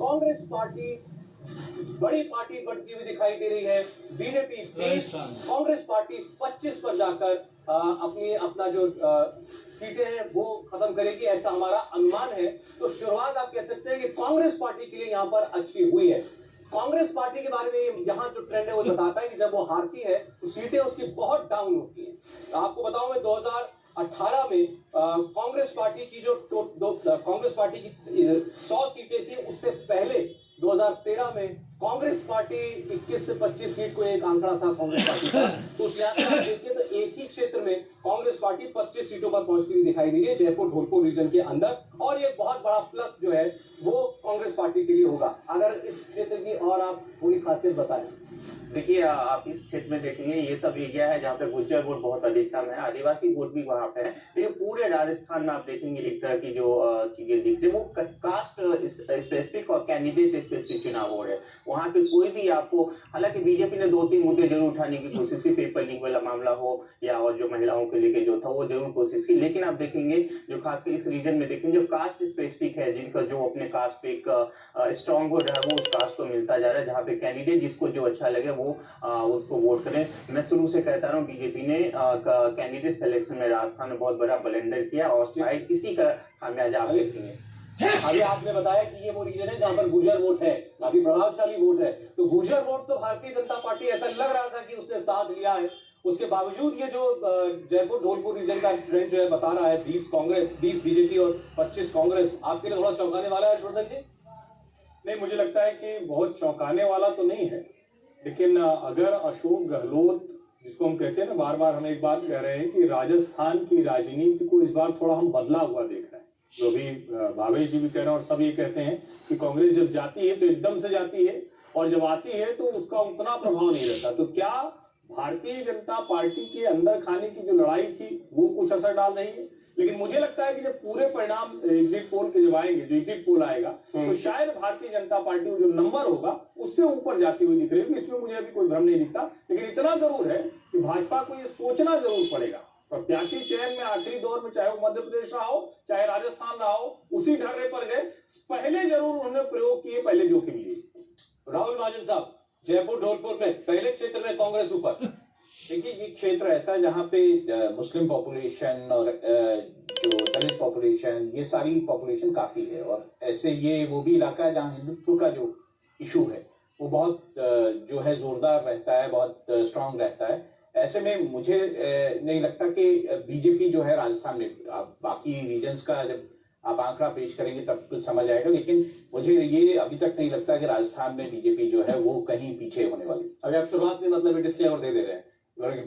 Congress party बड़ी party बढ़ती हुई दिखाई दे रही है। बीजेपी 20, कांग्रेस पार्टी 25 पर जाकर अपना जो सीटें हैं वो खत्म करेगी, ऐसा हमारा अनुमान है। तो शुरुआत आप कह सकते हैं कि कांग्रेस पार्टी के लिए यहाँ पर अच्छी हुई है। कांग्रेस पार्टी के बारे में यहाँ जो ट्रेंड है वो बताता है कि जब वो हारती है तो सीटें उसकी बहुत डाउन होती है। तो आपको बताऊं मैं 2018 में कांग्रेस पार्टी की जो कांग्रेस पार्टी की 100 सीटें थी, उससे पहले 2013 में कांग्रेस पार्टी 21 से 25 सीट को एक आंकड़ा था कांग्रेस पार्टी का। तो उस लिहाज से आप देखिए तो एक ही क्षेत्र में कांग्रेस पार्टी 25 सीटों पर पहुंचती हुई दिखाई दे रही है, जयपुर धौलपुर रीजन के अंदर। और ये बहुत बड़ा प्लस जो है वो कांग्रेस पार्टी के लिए होगा। अगर इस क्षेत्र की और आप पूरी खासियत बताएं। देखिए, आप इस क्षेत्र में देखेंगे ये सब एरिया है जहाँ पे गुर्जर वोट बहुत अधिकतम है, आदिवासी वोट भी वहाँ पे है। लेकिन पूरे राजस्थान में आप देखेंगे एक तरह की जो चीजें दिख रही है वो कास्ट स्पेसिफिक और कैंडिडेट स्पेसिफिक चुनाव हो रहे हैं। वहाँ पे कोई भी आपको, हालांकि बीजेपी ने 2-3 मुद्दे जरूर उठाने की कोशिश की, पेपर लीक वाला मामला हो या और जो महिलाओं के लेके जो था वो जरूर कोशिश की। लेकिन आप देखेंगे जो खासकर इस रीजन में देखेंगे जो कास्ट स्पेसिफिक है, जिनका जो अपने कास्ट पे एक स्ट्रॉन्ग वोट है वो उस कास्ट को मिलता जा रहा है, जहाँ पे कैंडिडेट जिसको जो अच्छा लगे वो उसको वोट करें। मैं शुरू से कहता रहा हूँ बीजेपी ने कैंडिडेट सिलेक्शन में राजस्थान में बहुत बड़ा ब्लंडर किया और शायद इसी का खामियाजा आप देखेंगे। अभी आपने बताया कि ये वो रीजन है जहां पर गुर्जर वोट है, काफी प्रभावशाली वोट है। तो गुर्जर वोट तो भारतीय जनता पार्टी ऐसा लग रहा था कि उसने साथ लिया है, उसके बावजूद ये जो जयपुर धौलपुर रीजन का ट्रेंड जो है बता रहा है 20 कांग्रेस, 20 बीजेपी और 25 कांग्रेस, आपके लिए थोड़ा चौंकाने वाला है हर्षवर्धन जी? नहीं, मुझे लगता है कि बहुत चौंकाने वाला तो नहीं है, लेकिन अगर अशोक गहलोत, जिसको हम कहते हैं ना, बार बार हम एक बात कह रहे हैं कि राजस्थान की राजनीति को इस बार थोड़ा हम बदला हुआ देख रहे हैं। जो भी भावेश जी भी कह रहे हैं और सब ये कहते हैं कि कांग्रेस जब जाती है तो एकदम से जाती है और जब आती है तो उसका उतना प्रभाव नहीं रहता। तो क्या भारतीय जनता पार्टी के अंदर खाने की जो लड़ाई थी वो कुछ असर डाल रही है? लेकिन मुझे लगता है कि जब पूरे परिणाम एग्जिट पोल के जब आएंगे, जो एग्जिट पोल आएगा, तो शायद भारतीय जनता पार्टी को जो नंबर होगा उससे ऊपर जाती हुई दिख रही है। इसमें मुझे अभी कोई भ्रम नहीं दिखता, लेकिन इतना जरूर है कि भाजपा को ये सोचना जरूर पड़ेगा। प्रत्याशी चयन में आखिरी दौर में चाहे वो मध्य प्रदेश रहा हो चाहे राजस्थान रहा हो, उसी ढर्रे पर गए, पहले जरूर उन्होंने प्रयोग किए, पहले जोखिम लिए। राहुल महाजन साहब, जयपुर धौलपुर में पहले क्षेत्र में कांग्रेस ऊपर। देखिए, ये क्षेत्र ऐसा है जहाँ पे मुस्लिम पॉपुलेशन और जो दलित पॉपुलेशन, ये सारी पॉपुलेशन काफी है, और ऐसे ये वो भी इलाका है जहाँ हिंदुत्व का जो इशू है वो बहुत जो है जोरदार रहता है, बहुत स्ट्रांग रहता है। ऐसे में मुझे नहीं लगता कि बीजेपी जो है राजस्थान में, आप बाकी रीजन्स का जब आप आंकड़ा पेश करेंगे तब कुछ समझ आएगा, लेकिन मुझे ये अभी तक नहीं लगता कि राजस्थान में बीजेपी जो है वो कहीं पीछे होने वाली। अभी आप शुरुआत में मतलब डिस्क्लेमर दे रहे हैं,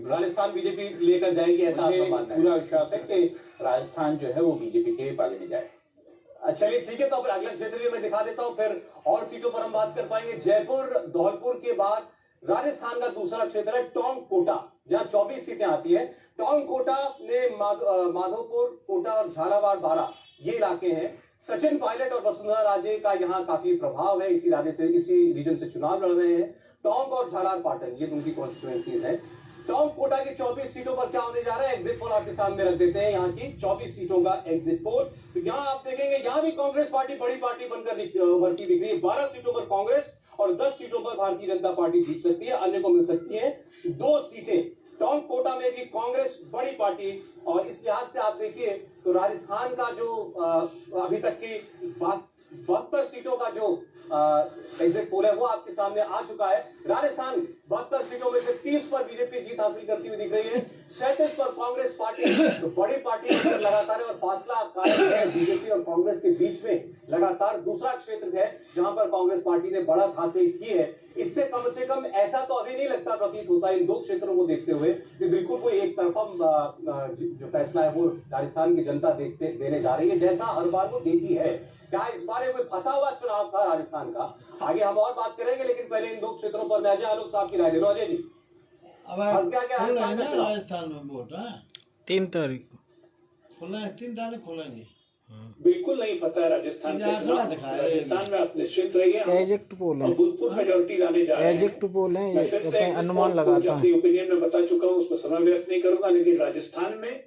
राजस्थान बीजेपी लेकर जाएगी, ऐसा आपका मानना है? पूरा विश्वास है कि राजस्थान जो है वो बीजेपी के पाले में जाए। चलिए ठीक है, तो फिर अगला क्षेत्र भी मैं दिखा देता हूं, फिर और सीटों पर हम बात कर पाएंगे। जयपुर धौलपुर के बाद राजस्थान का दूसरा क्षेत्र है टोंक कोटा, जहां 24 सीटें आती है। टोंक कोटा में माधोपुर, कोटा और झालावाड़, बारां ये इलाके हैं। सचिन पायलट और वसुंधरा राजे का यहाँ काफी प्रभाव है, इसी रीजन से चुनाव लड़ रहे हैं। टोंक और झालार पाटन ये उनकी कॉन्स्टिट्यूएंसीज है। टोंक कोटा की 24 सीटों पर क्या होने जा रहा है, एग्जिट पोल आपके सामने रख देते हैं। यहाँ की 24 सीटों का एग्जिट पोल, तो यहाँ आप देखेंगे यहाँ भी कांग्रेस पार्टी बड़ी पार्टी बनकर उभरती दिख रही है। 12 सीटों पर कांग्रेस और 10 सीटों पर भारतीय जनता पार्टी जीत सकती है, अन्य को मिल सकती है 2 सीटें। टोंक कोटा में भी कांग्रेस बड़ी पार्टी, और इस लिहाज से आप देखिए तो राजस्थान का जो अभी तक की 72 सीटों का जो एग्जिट पोल है वो आपके सामने आ चुका है। राजस्थान 72 सीटों में से 30 पर बीजेपी जीत हासिल करती हुई दिख रही है, 37 पर कांग्रेस पार्टी तो बड़ी पार्टी लगातार है, और फासला कायम है बीजेपी और कांग्रेस के बीच में लगातार। दूसरा क्षेत्र है जहां पर कांग्रेस पार्टी ने बढ़त हासिल की है। इससे कम से कम ऐसा तो अभी नहीं लगता प्रतीत होता इन 2 क्षेत्रों को देखते हुए कि बिल्कुल कोई एक तरफा जो फैसला है वो राजस्थान की जनता देने जा रही है, जैसा हर बार वो देती है। क्या इस बार कोई फंसा हुआ चुनाव था राजस्थान का? आगे हम और बात करेंगे, लेकिन पहले इन 2 क्षेत्रों पर मैं अजय आलोक साहब की राय ले लो। अजय जी, अब राजस्थान में वोट है 3 तारीख को खुला है, 3 तारीख खुलेंगे। बिल्कुल नहीं फंसा है राजस्थान में। राजस्थान में आप निश्चित रहिए, एजेक्ट पोल है, भूतपूर्व मेजोरिटी लाने जा रहे हैं। एजेक्ट पोल है, ये अनुमान लगाता है। अपनी ओपिनियन में बता चुका हूँ, उसको समय व्यर्थ नहीं करूंगा, लेकिन राजस्थान में